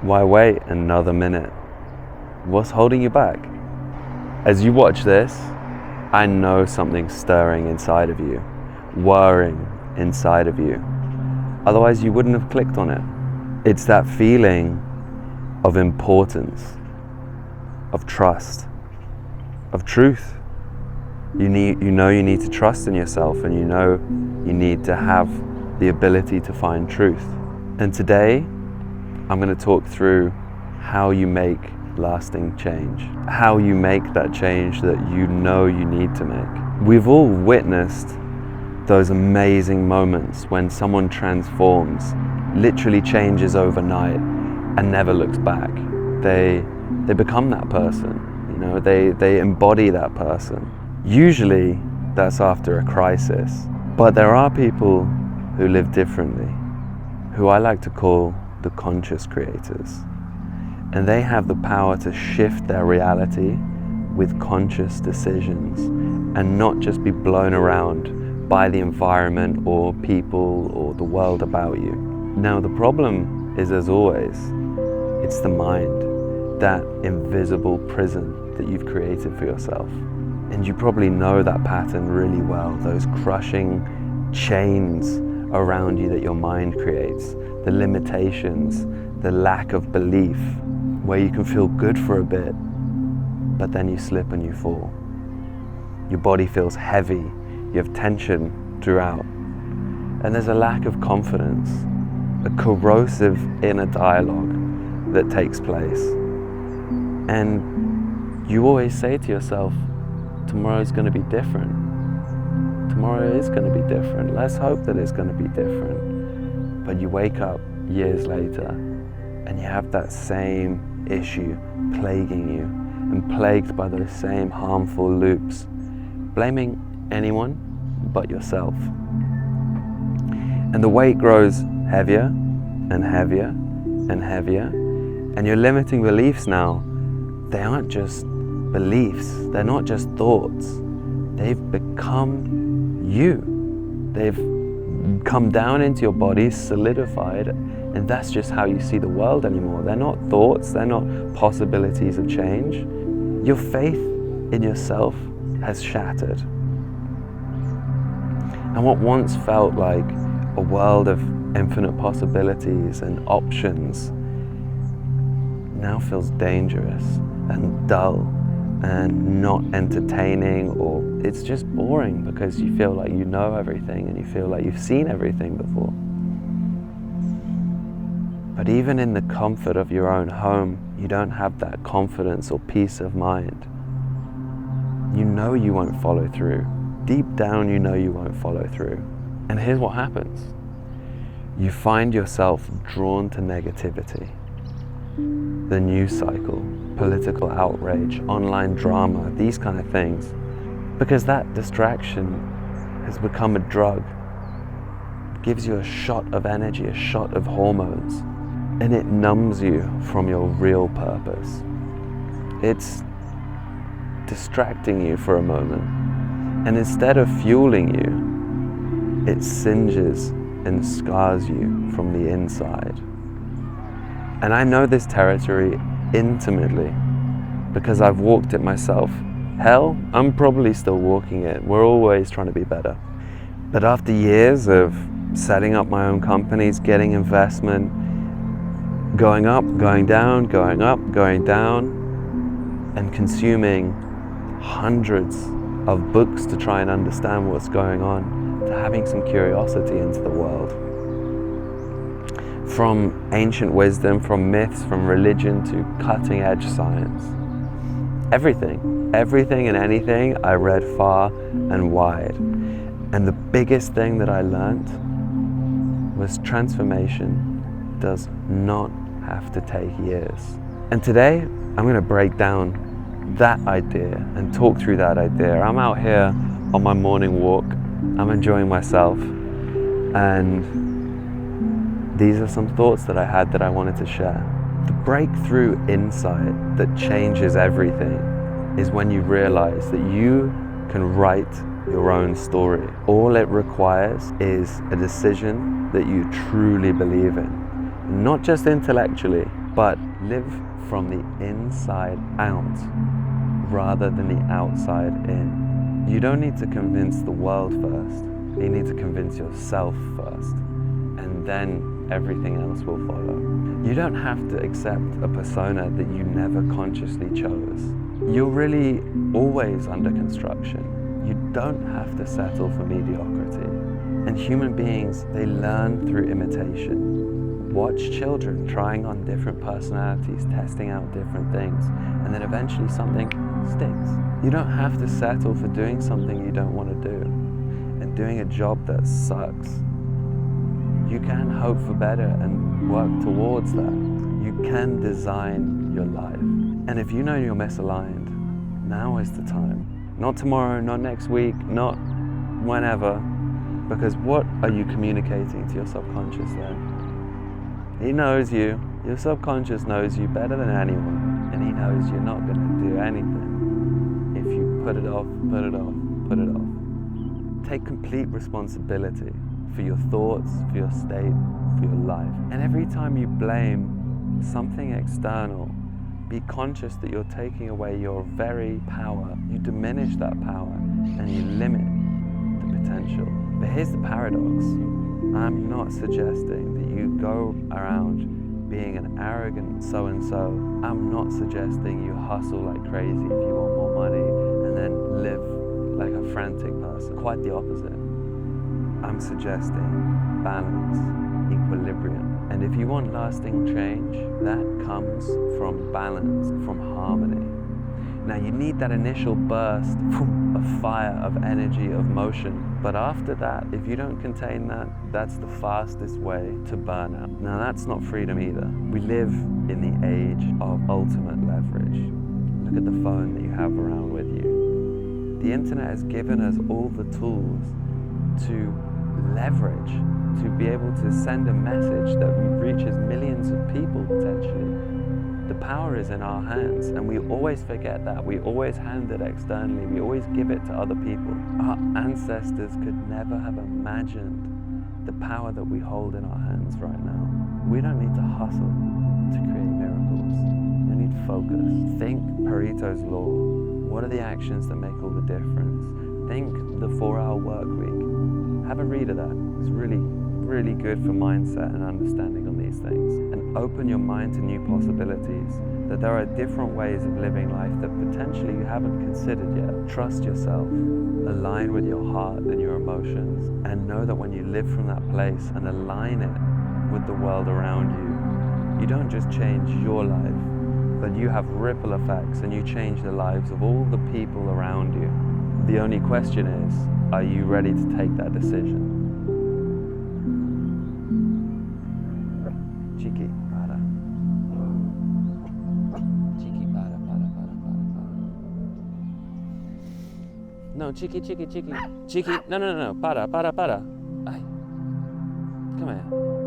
Why wait another minute? What's holding you back? As you watch this, I know something's stirring inside of you, whirring inside of you. Otherwise you wouldn't have clicked on it. It's that feeling of importance, of trust, of truth. You know you need to trust in yourself, and you know you need to have the ability to find truth. And today, I'm going to talk through how you make lasting change, how you make that change that you know you need to make. We've all witnessed those amazing moments when someone transforms, literally changes overnight and never looks back. They become that person, they embody that person. Usually that's after a crisis, but there are people who live differently, who I like to call the conscious creators. And they have the power to shift their reality with conscious decisions and not just be blown around by the environment or people or the world about you. Now the problem is, as always, it's the mind, that invisible prison that you've created for yourself. And you probably know that pattern really well, those crushing chains around you that your mind creates, the limitations, the lack of belief, where you can feel good for a bit, but then you slip and you fall. Your body feels heavy, you have tension throughout, and there's a lack of confidence, a corrosive inner dialogue that takes place. And you always say to yourself, tomorrow's going to be different. Tomorrow is going to be different. Let's hope that it's going to be different. But you wake up years later and you have that same issue plaguing you, and plagued by those same harmful loops, blaming anyone but yourself. And the weight grows heavier and heavier and heavier, and your limiting beliefs now, they aren't just beliefs, they're not just thoughts, they've become you. They've come down into your body, solidified, and that's just how you see the world anymore. They're not thoughts, they're not possibilities of change. Your faith in yourself has shattered. And what once felt like a world of infinite possibilities and options now feels dangerous and dull and not entertaining, or it's just boring because you feel like you know everything and you feel like you've seen everything before. But even in the comfort of your own home, you don't have that confidence or peace of mind. You know you won't follow through. Deep down you know you won't follow through. And here's what happens. You find yourself drawn to negativity. The news cycle, political outrage, online drama, these kind of things. Because that distraction has become a drug. It gives you a shot of energy, a shot of hormones, and it numbs you from your real purpose. It's distracting you for a moment, and instead of fueling you, it singes and scars you from the inside. And I know this territory intimately because I've walked it myself. Hell, I'm probably still walking it. We're always trying to be better. But after years of setting up my own companies, getting investment, going up, going down, going up, going down, and consuming hundreds of books to try and understand what's going on, to having some curiosity into the world. From ancient wisdom, from myths, from religion to cutting edge science. Everything and anything I read far and wide. And the biggest thing that I learned was transformation does not have to take years. And today I'm going to break down that idea and talk through that idea. I'm out here on my morning walk. I'm enjoying myself, and these are some thoughts that I had that I wanted to share. The breakthrough insight that changes everything is when you realize that you can write your own story. All it requires is a decision that you truly believe in. Not just intellectually, but live from the inside out rather than the outside in. You don't need to convince the world first. You need to convince yourself first, and then everything else will follow. You don't have to accept a persona that you never consciously chose. You're really always under construction. You don't have to settle for mediocrity. And human beings, they learn through imitation. Watch children trying on different personalities, testing out different things, and then eventually something sticks. You don't have to settle for doing something you don't want to do and doing a job that sucks. You can hope for better and work towards that. You can design your life. And if you know you're misaligned, now is the time. Not tomorrow, not next week, not whenever. Because what are you communicating to your subconscious then? He knows you. Your subconscious knows you better than anyone. And he knows you're not going to do anything if you put it off, put it off, put it off. Take complete responsibility for your thoughts, for your state, for your life. And every time you blame something external, be conscious that you're taking away your very power. You diminish that power and you limit the potential. But here's the paradox. I'm not suggesting that you go around being an arrogant so-and-so. I'm not suggesting you hustle like crazy if you want more money and then live like a frantic person. Quite the opposite. I'm suggesting balance, equilibrium. And if you want lasting change, that comes from balance, from harmony. Now you need that initial burst of fire, of energy, of motion. But after that, if you don't contain that, that's the fastest way to burnout. Now that's not freedom either. We live in the age of ultimate leverage. Look at the phone that you have around with you. The internet has given us all the tools to leverage, to be able to send a message that reaches millions of people potentially. The power is in our hands, and we always forget that. We always hand it externally. We always give it to other people. Our ancestors could never have imagined the power that we hold in our hands right now. We don't need to hustle to create miracles. We need focus. Think Pareto's law. What are the actions that make all the difference? Think the 4-hour work week. Have a read of that. It's really, really good for mindset and understanding on these things. And open your mind to new possibilities, that there are different ways of living life that potentially you haven't considered yet. Trust yourself, align with your heart and your emotions, and know that when you live from that place and align it with the world around you, you don't just change your life, but you have ripple effects and you change the lives of all the people around you. The only question is, are you ready to take that decision? Cheeky, para. Cheeky, para. No, cheeky. Cheeky, no, para. Ay. Come here.